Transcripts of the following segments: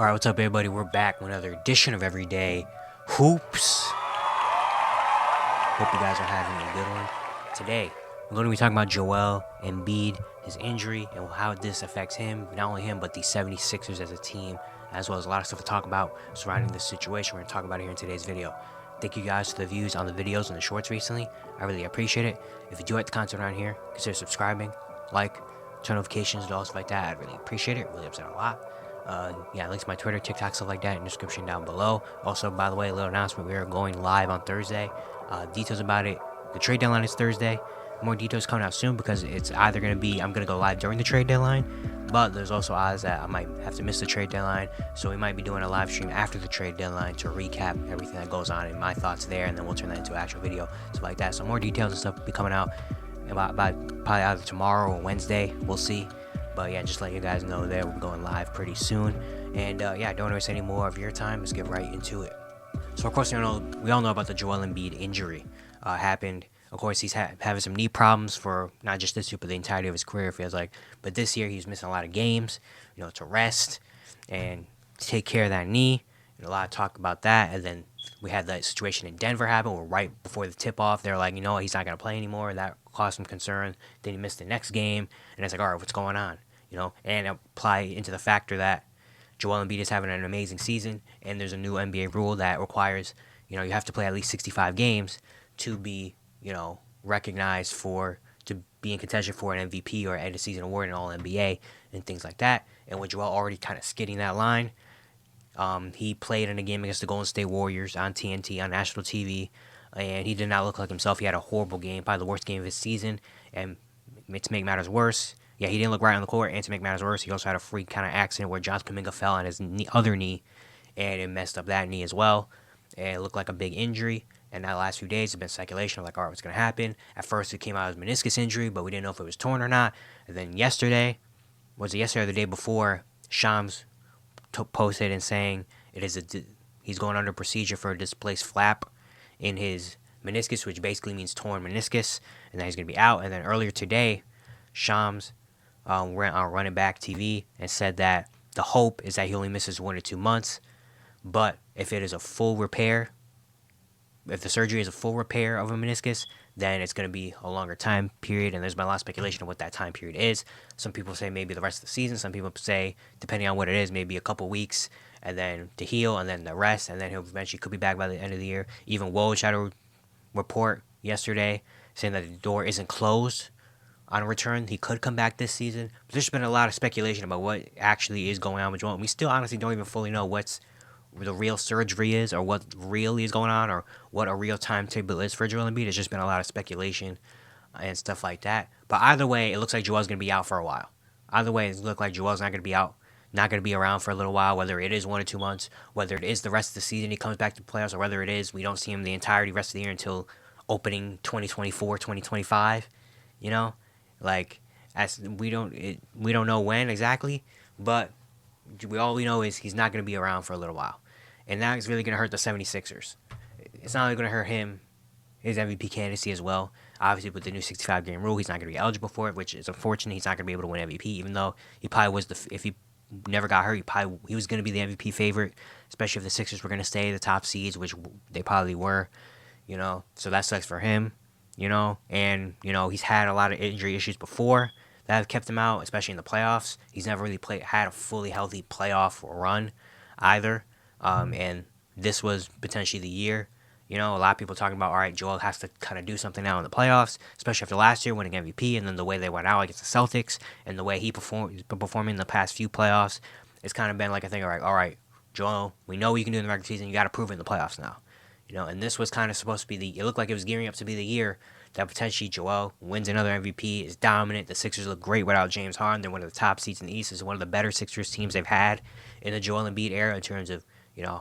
Alright, what's up everybody? We're back with another edition of Everyday Hoops. Hope you guys are having a good one. Today, we're going to be talking about Joel Embiid, his injury, and how this affects him, not only him, but the 76ers as a team, as well as a lot of stuff to talk about surrounding this situation. We're going to talk about it here in today's video. Thank you guys for the views on the videos and the shorts recently. I really appreciate it. If you do like the content around here, consider subscribing, like, turn notifications and all stuff like that. I'd really appreciate it. Really upset a lot. Yeah, links to my Twitter, TikTok, stuff like that in the description down below. Also, by the way, a little announcement, we are going live on Thursday. Details about it, the trade deadline is Thursday. More details coming out soon because it's either going to be, I'm going to go live during the trade deadline, but there's also odds that I might have to miss the trade deadline, so we might be doing a live stream after the trade deadline to recap everything that goes on and my thoughts there, and then we'll turn that into an actual video, stuff like that. So more details and stuff will be coming out about probably either tomorrow or Wednesday, we'll see. But yeah, just let you guys know that we're going live pretty soon. And yeah, don't waste any more of your time. Let's get right into it. So of course, we all know about the Joel Embiid injury. Happened. Of course, he's having some knee problems for not just this year, but the entirety of his career, it feels like. But this year, he's missing a lot of games, to rest and take care of that knee. And a lot of talk about that. And then we had that situation in Denver happen where right before the tip-off, they're like, he's not going to play anymore. That caused some concern. Then he missed the next game. And it's like, all right, what's going on? And apply into the factor that Joel Embiid is having an amazing season, and there's a new NBA rule that requires, you have to play at least 65 games to be, recognized to be in contention for an MVP or end of season award in All NBA and things like that. And with Joel already kind of skidding that line, he played in a game against the Golden State Warriors on TNT on national TV, and he did not look like himself. He had a horrible game, probably the worst game of his season, and to make matters worse, yeah, he didn't look right on the court, and to make matters worse, he also had a freak kind of accident where Jonathan Kuminga fell on his other knee, and it messed up that knee as well, and it looked like a big injury. And that last few days, there's been speculation of like, all right, what's going to happen? At first, it came out as meniscus injury, but we didn't know if it was torn or not. And then yesterday or the day before, Shams posted and saying he's going under procedure for a displaced flap in his meniscus, which basically means torn meniscus, and that he's going to be out. And then earlier today, Shams went on Running Back TV and said that the hope is that he only misses 1 to 2 months, but if it is a full repair, if the surgery is a full repair of a meniscus, then it's going to be a longer time period, and there's been a lot of speculation of what that time period is. Some people say maybe the rest of the season. Some people say, depending on what it is, maybe a couple weeks, and then to heal, and then the rest, and then he'll eventually could be back by the end of the year. Even Woj had a report yesterday saying that the door isn't closed on return. He could come back this season. But there's been a lot of speculation about what actually is going on with Joel. We still honestly don't even fully know what's the real surgery is, or what really is going on, or what a real timetable is for Joel Embiid. It's just been a lot of speculation and stuff like that. But either way, it looks like Joel's going to be out for a while. Either way, it looks like Joel's not going to be out, not going to be around for a little while, whether it is 1 or 2 months, whether it is the rest of the season he comes back to the playoffs, or whether it is we don't see him the entirety rest of the year until opening 2024, 2025, Like, we don't know when exactly, but all we know is he's not going to be around for a little while. And that is really going to hurt the 76ers. It's not only going to hurt him, his MVP candidacy as well. Obviously, with the new 65-game rule, he's not going to be eligible for it, which is unfortunate. He's not going to be able to win MVP, even though he probably was if he never got hurt, he was going to be the MVP favorite, especially if the Sixers were going to stay the top seeds, which they probably were, So that sucks for him, And, he's had a lot of injury issues before that have kept him out, especially in the playoffs. He's never really had a fully healthy playoff run either. And this was potentially the year. A lot of people talking about, all right, Joel has to kind of do something now in the playoffs, especially after last year winning MVP, and then the way they went out against the Celtics, and the way he's been performing in the past few playoffs. It's kind of been like a thing, all right, Joel, we know what you can do in the regular season. You got to prove it in the playoffs now. And this was kind of supposed to be it looked like it was gearing up to be the year that potentially Joel wins another MVP, is dominant. The Sixers look great without James Harden. They're one of the top seeds in the East. It's one of the better Sixers teams they've had in the Joel Embiid era in terms of,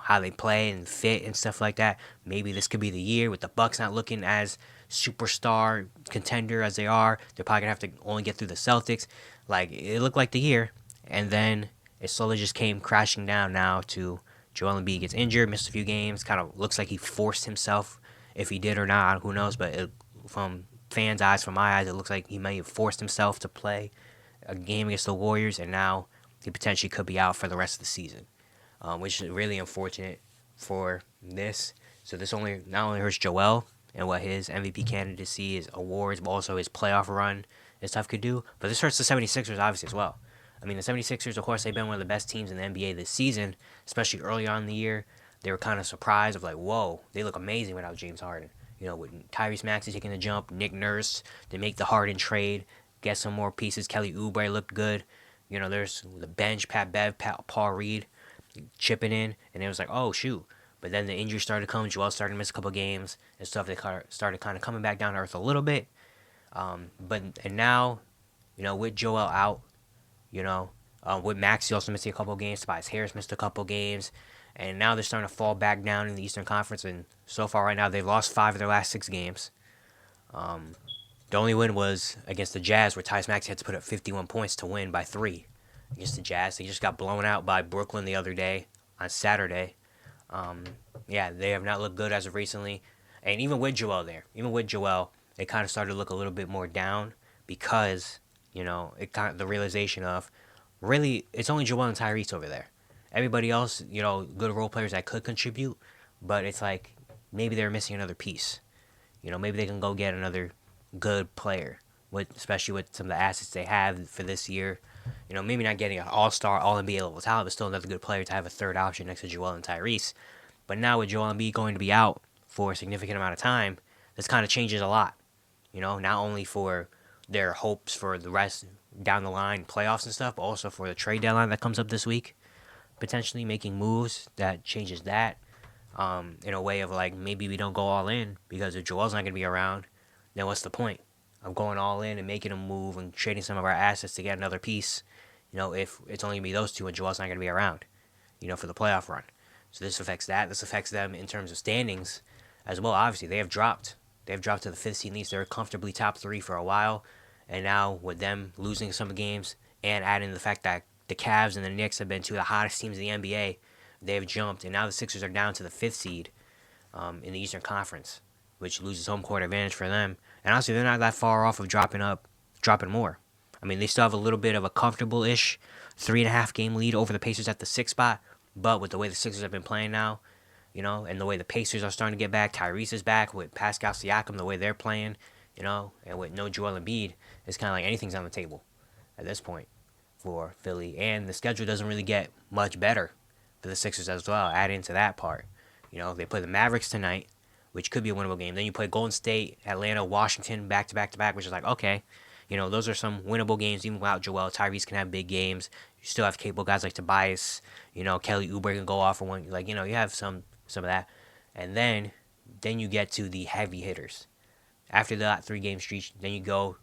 how they play and fit and stuff like that. Maybe this could be the year with the Bucks not looking as superstar contender as they are. They're probably going to have to only get through the Celtics. Like, it looked like the year. And then it slowly just came crashing down now to Joel Embiid gets injured, missed a few games. Kind of looks like he forced himself. If he did or not, who knows. But from fans' eyes, from my eyes, it looks like he may have forced himself to play a game against the Warriors. And now he potentially could be out for the rest of the season. which is really unfortunate for this. So this only not only hurts Joel and what his MVP candidacy, his awards, but also his playoff run and stuff could do, but this hurts the 76ers obviously as well. I mean, the 76ers, of course, they've been one of the best teams in the NBA this season, especially early on in the year. They were kind of surprised of like, whoa, they look amazing without James Harden. You know, with Tyrese Maxey taking the jump, Nick Nurse, they make the Harden trade, get some more pieces. Kelly Oubre looked good. You know, there's the bench, Pat Bev, Paul Reed chipping in, and it was like, oh, shoot. But then the injuries started to come. Joel started to miss a couple games and stuff. They started kind of coming back down to earth a little bit. And now, you know, with Joel out, you know, with Maxey also missing a couple games, Tobias Harris missed a couple games, and now they're starting to fall back down in the Eastern Conference. And so far, right now, they've lost 5 of their last 6 games. The only win was against the Jazz, where Tyrese Maxey had to put up 51 points to win by 3 against the Jazz. They just got blown out by Brooklyn the other day on Saturday. Yeah, they have not looked good as of recently. And even with Joel there, it kind of started to look a little bit more down because, you know, it kind of the realization of really it's only Joel and Tyrese over there. Everybody else, you know, good role players that could contribute, but it's like maybe they're missing another piece. You know, maybe they can go get another good player, especially with some of the assets they have for this year. You know, maybe not getting an all-star, all-NBA level talent, but still another good player to have a third option next to Joel and Tyrese. But now with Joel Embiid going to be out for a significant amount of time, this kind of changes a lot. You know, not only for their hopes for the rest down the line, playoffs and stuff, but also for the trade deadline that comes up this week. Potentially making moves that changes that in a way of like maybe we don't go all in because if Joel's not going to be around, then what's the point of going all in and making a move and trading some of our assets to get another piece, you know, if it's only going to be those two and Joel's not going to be around, you know, for the playoff run. So this affects that. This affects them in terms of standings as well. Obviously, they have dropped. They have dropped to the 5th seed East. They were comfortably top 3 for a while. And now with them losing some games and adding the fact that the Cavs and the Knicks have been two of the hottest teams in the NBA, they've jumped. And now the Sixers are down to the 5th seed in the Eastern Conference, which loses home court advantage for them. And honestly, they're not that far off of dropping more. I mean, they still have a little bit of a comfortable-ish 3.5 game lead over the Pacers at the 6th spot. But with the way the Sixers have been playing now, you know, and the way the Pacers are starting to get back, Tyrese is back with Pascal Siakam, the way they're playing, you know, and with no Joel Embiid, it's kind of like anything's on the table at this point for Philly. And the schedule doesn't really get much better for the Sixers as well. Add into that part, you know, they play the Mavericks tonight, which could be a winnable game. Then you play Golden State, Atlanta, Washington, back to back to back, which is like, okay, you know, those are some winnable games even without Joel. Tyrese can have big games. You still have capable guys like Tobias, you know, Kelly Oubre can go off for one. Like, you know, you have some of that. And then you get to the heavy hitters. After that 3-game streak, then you go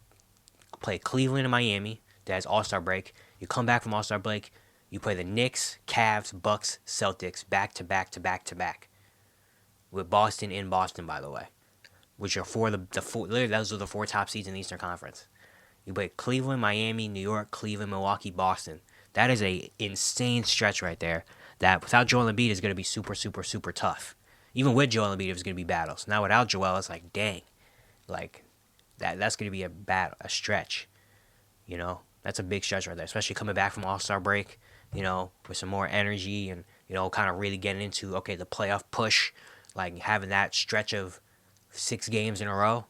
play Cleveland and Miami. That's All-Star break. You come back from All-Star break. You play the Knicks, Cavs, Bucks, Celtics back to back to back to back. With Boston in Boston, by the way. Which are literally those are the 4 top seeds in the Eastern Conference. You play Cleveland, Miami, New York, Cleveland, Milwaukee, Boston. That is a insane stretch right there. That without Joel Embiid is going to be super, super, super tough. Even with Joel Embiid, it's going to be battles. Now without Joel, it's like, dang. Like, that's going to be a stretch. You know, that's a big stretch right there. Especially coming back from All-Star break, you know, with some more energy and, you know, kind of really getting into, okay, the playoff push. Like, having that stretch of 6 games in a row.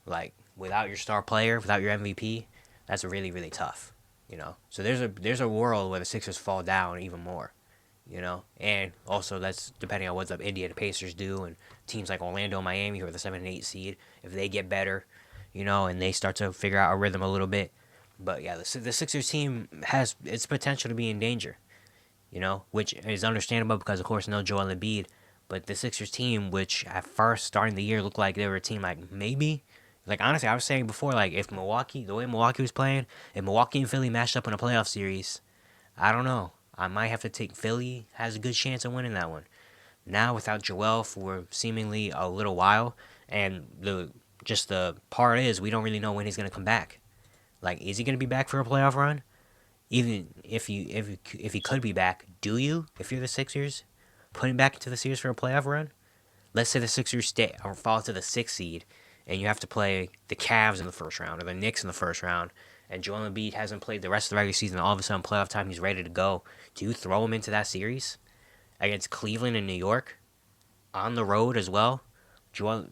Like, without your star player, without your MVP, that's really, really tough. You know, so there's a world where the Sixers fall down even more. You know, and also that's depending on what the Indiana Pacers do and teams like Orlando, Miami, who are the 7 and 8 seed, if they get better, you know, and they start to figure out a rhythm a little bit. But yeah, the Sixers team has its potential to be in danger, you know, which is understandable because of course no Joel Embiid, but the Sixers team, which at first starting the year looked like they were a team like maybe, like honestly I was saying before, like if Milwaukee, the way Milwaukee was playing, if Milwaukee and Philly matched up in a playoff series, I don't know. I might have to take Philly has a good chance of winning that one. Now without Joel for seemingly a little while, and the part is we don't really know when he's gonna come back. Like, is he gonna be back for a playoff run? Even if he could be back, do you? If you're the Sixers, put him back into the series for a playoff run? Let's say the Sixers stay or fall to the 6th seed, and you have to play the Cavs in the first round or the Knicks in the first round. And Joel Embiid hasn't played the rest of the regular season, and all of a sudden, playoff time, he's ready to go. Do you throw him into that series? against Cleveland and New York on the road as well.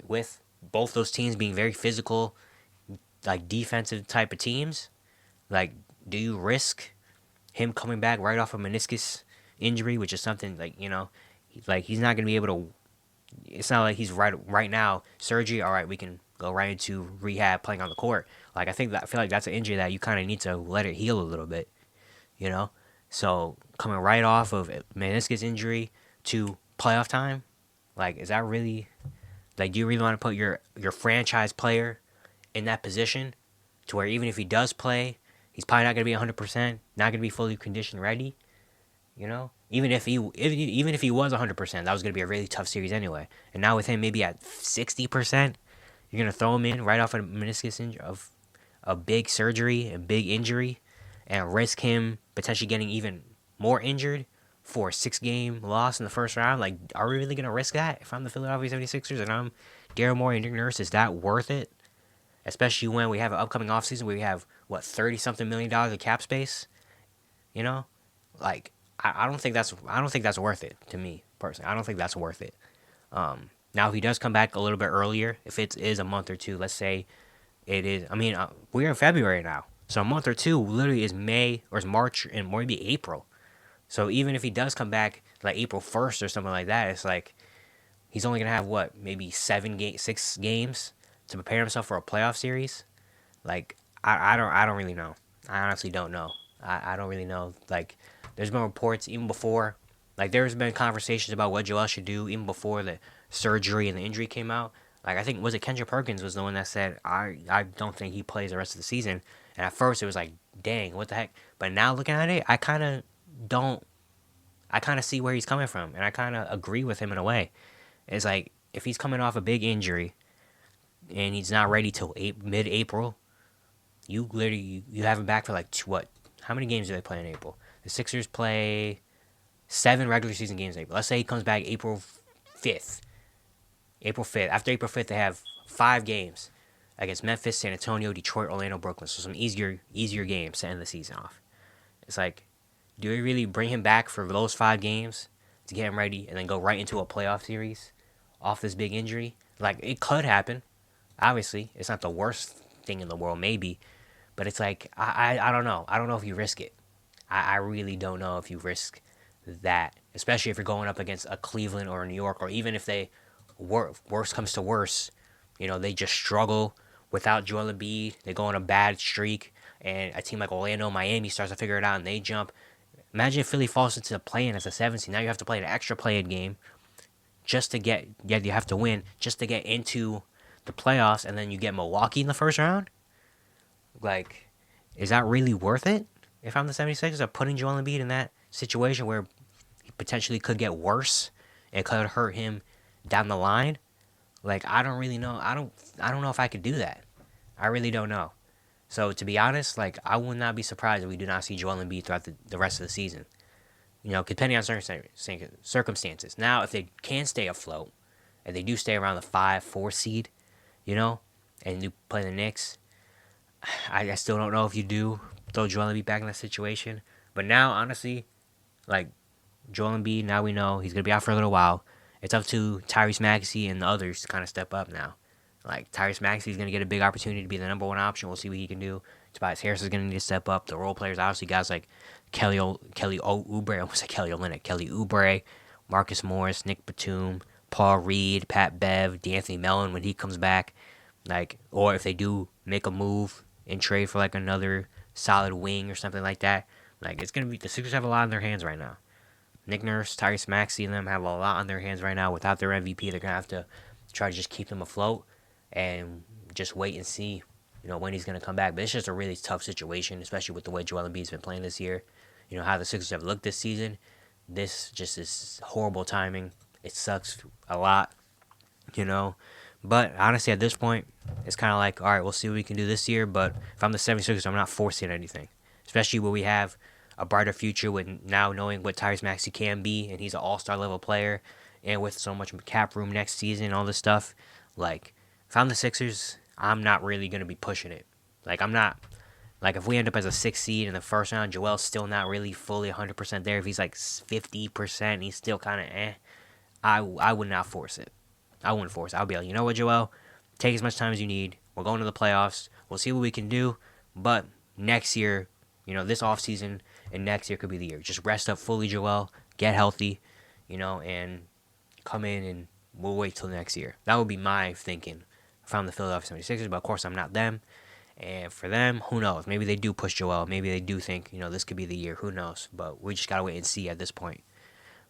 With both those teams being very physical, like defensive type of teams, like do you risk him coming back right off a meniscus injury, which is something like he's not gonna be able to. It's not like he's right now surgery. All right, we can go right into rehab, playing on the court. Like I feel like that's an injury that you kind of need to let it heal a little bit, you know. So coming right off of a meniscus injury to playoff time, like is that really like do you really want to put your franchise player in that position to where even if he does play, he's probably not gonna be 100%, not gonna be fully conditioned ready, you know? Even if he was 100%, that was gonna be a really tough series anyway. And now with him maybe at 60%, you're gonna throw him in right off a meniscus injury of a big surgery and big injury, and risk him potentially getting even more injured for a 6-game loss in the first round. Like, are we really gonna risk that? If I'm the Philadelphia 76ers and I'm Daryl Morey and Nick Nurse, is that worth it? Especially when we have an upcoming offseason where we have what $30-something million of cap space, you know? Like I don't think that's worth it to me personally. I don't think that's worth it. Now if he does come back a little bit earlier, if it is a month or two, let's say it is. I mean, we're in February now, so a month or two literally is May or is March and maybe April. So even if he does come back like April 1st or something like that, it's like he's only gonna have what maybe 6 games to prepare himself for a playoff series. Like I don't really know. I honestly don't know. I don't really know. Like there's been reports even before, like there's been conversations about what Joel should do even before the surgery and the injury came out. Like I think was it Kendrick Perkins was the one that said I don't think he plays the rest of the season. And at first it was like dang what the heck. But now looking at it, I kind of don't. I kind of see where he's coming from, and I kind of agree with him in a way. It's like if he's coming off a big injury and he's not ready till mid-April, you literally you have him back for like what? How many games do they play in April? The Sixers play 7 regular season games in April. Let's say he comes back April 5th. April 5th. After April 5th, they have 5 games against Memphis, San Antonio, Detroit, Orlando, Brooklyn. So some easier games to end the season off. It's like, do we really bring him back for those 5 games to get him ready and then go right into a playoff series off this big injury? Like, it could happen. Obviously, it's not the worst thing in the world, maybe. But it's like, I don't know. I don't know if you risk it. I really don't know if you risk that. Especially if you're going up against a Cleveland or a New York, or even if they, worst comes to worst, they just struggle without Joel Embiid. They go on a bad streak, and a team like Orlando, Miami starts to figure it out, and they jump. Imagine if Philly falls into the play-in as a 7 seed. Now you have to play an extra play-in game just to get, you have to win just to get into the playoffs, and then you get Milwaukee in the first round. Like, is that really worth it? If I'm the 76ers, of putting Joel Embiid in that situation where he potentially could get worse, it could hurt him down the line. Like, I don't really know. I don't know if I could do that. I really don't know. So to be honest, like I would not be surprised if we do not see Joel Embiid throughout the rest of the season. Depending on circumstances. Now, if they can stay afloat, and they do stay around the 5-4 seed, and you play the Knicks, I still don't know if you do throw Joel Embiid back in that situation. But now, honestly, like Joel Embiid, now we know he's gonna be out for a little while. It's up to Tyrese Maxey and the others to kind of step up now. Like Tyrese Maxey is gonna get a big opportunity to be the number 1 option. We'll see what he can do. Tobias Harris is gonna need to step up. The role players, obviously, guys like Kelly Oubre, I almost said Kelly Olynyk, Kelly Oubre, Marcus Morris, Nick Batum, Paul Reed, Pat Bev, D'Anthony Mellon when he comes back. Like, or if they do make a move and trade for like another solid wing or something like that. Like, it's gonna be the Sixers have a lot on their hands right now. Nick Nurse, Tyrese Maxey, and them have a lot on their hands right now. Without their MVP, they're gonna have to try to just keep them afloat and just wait and see, when he's gonna come back. But it's just a really tough situation, especially with the way Joel Embiid's been playing this year. How the Sixers have looked this season. This just is horrible timing. It sucks a lot, But honestly, at this point, it's kind of like, all right, we'll see what we can do this year. But if I'm the 76ers, I'm not forcing anything. Especially when we have a brighter future with now knowing what Tyrese Maxey can be, and he's an all-star level player, and with so much cap room next season and all this stuff. Like, if I'm the Sixers, I'm not really going to be pushing it. Like, I'm not Like, if we end up as a 6th seed in the first round, Joel's still not really fully 100% there. If he's like 50%, he's still kind of I would not force it. I wouldn't force it. I'll be like, you know what, Joel? Take as much time as you need. We're going to the playoffs. We'll see what we can do. But next year, this offseason and next year could be the year. Just rest up fully, Joel. Get healthy, and come in, and we'll wait till next year. That would be my thinking if I'm the Philadelphia 76ers. But, of course, I'm not them. And for them, who knows? Maybe they do push Joel. Maybe they do think, this could be the year. Who knows? But we just got to wait and see at this point.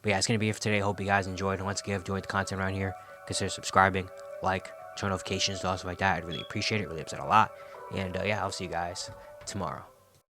But yeah, it's going to be it for today. Hope you guys enjoyed. And once again, if you enjoyed the content around here, consider subscribing, like, turn notifications, stuff like that. I'd really appreciate it. Really upset a lot. And yeah, I'll see you guys tomorrow.